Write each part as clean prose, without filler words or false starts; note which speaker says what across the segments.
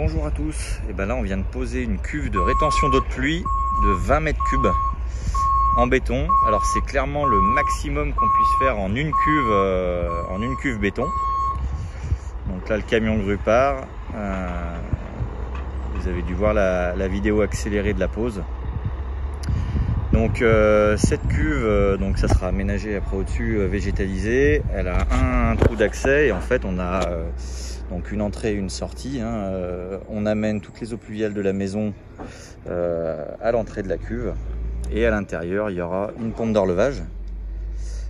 Speaker 1: Bonjour à tous, et ben là on vient de poser une cuve de rétention d'eau de pluie de 20 mètres cubes en béton. Alors c'est clairement le maximum qu'on puisse faire en une cuve béton. Donc là le camion grue part, vous avez dû voir la vidéo accélérée de la pose. Donc cette cuve, donc ça sera aménagé après au-dessus, végétalisé. Elle a un trou d'accès et en fait on a donc une entrée et une sortie. On amène toutes les eaux pluviales de la maison à l'entrée de la cuve. Et à l'intérieur, il y aura une pompe d'horlevage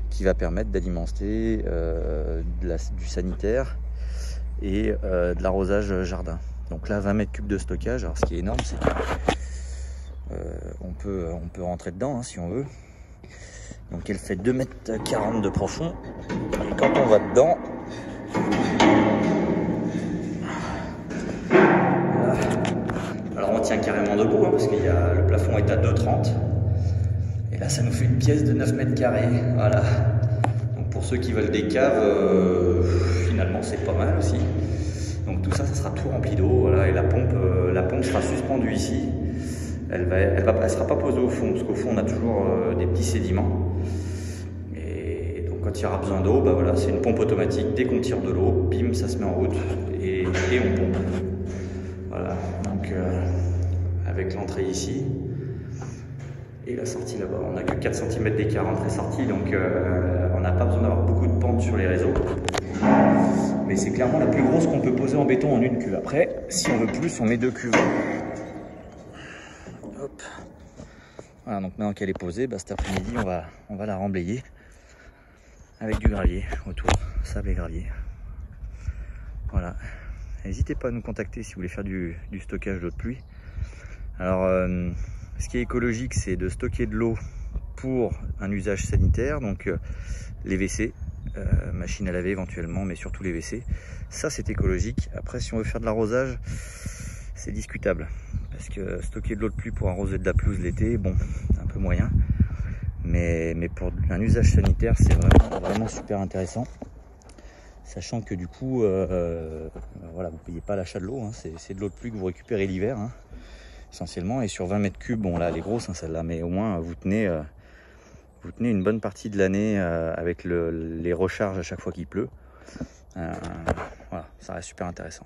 Speaker 1: qui va permettre d'alimenter du sanitaire et de l'arrosage jardin. Donc là, 20 mètres cubes de stockage. Alors ce qui est énorme, c'est que on peut rentrer dedans si on veut. Donc elle fait 2,40 m de profond. Et quand on va dedans, alors on tient carrément debout parce que le plafond est à 2,30 m. Et là ça nous fait une pièce de 9 mètres carrés. Voilà. Donc pour ceux qui veulent des caves, finalement c'est pas mal aussi. Donc tout ça, ça sera tout rempli d'eau. Voilà. Et la pompe sera suspendue ici. Elle sera pas posée au fond, parce qu'au fond on a toujours des petits sédiments. Et donc quand il y aura besoin d'eau, bah voilà, c'est une pompe automatique. Dès qu'on tire de l'eau, bim, ça se met en route et on pompe. Voilà, donc avec l'entrée ici et la sortie là-bas, on n'a que 4 cm d'écart entrée-sortie, donc on n'a pas besoin d'avoir beaucoup de pente sur les réseaux. Mais c'est clairement la plus grosse qu'on peut poser en béton en une cuve. Après, si on veut plus, on met 2 cuves. Hop. Voilà, donc maintenant qu'elle est posée, cet après-midi on va la remblayer avec du gravier autour, sable et gravier. Voilà, n'hésitez pas à nous contacter si vous voulez faire du stockage d'eau de pluie. Alors ce qui est écologique, c'est de stocker de l'eau pour un usage sanitaire, donc les WC, machine à laver éventuellement, mais surtout les WC, ça c'est écologique. Après, si on veut faire de l'arrosage, c'est discutable. Parce que stocker de l'eau de pluie pour arroser de la pelouse l'été, bon, c'est un peu moyen. Mais pour un usage sanitaire, c'est vraiment super intéressant. Sachant que du coup, voilà, vous ne payez pas l'achat de l'eau. C'est de l'eau de pluie que vous récupérez l'hiver, essentiellement. Et sur 20 mètres cubes, bon là, elle est grosse celle-là, mais au moins vous tenez une bonne partie de l'année avec les recharges à chaque fois qu'il pleut. Voilà, ça reste super intéressant.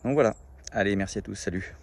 Speaker 1: Donc voilà. Allez, merci à tous, salut.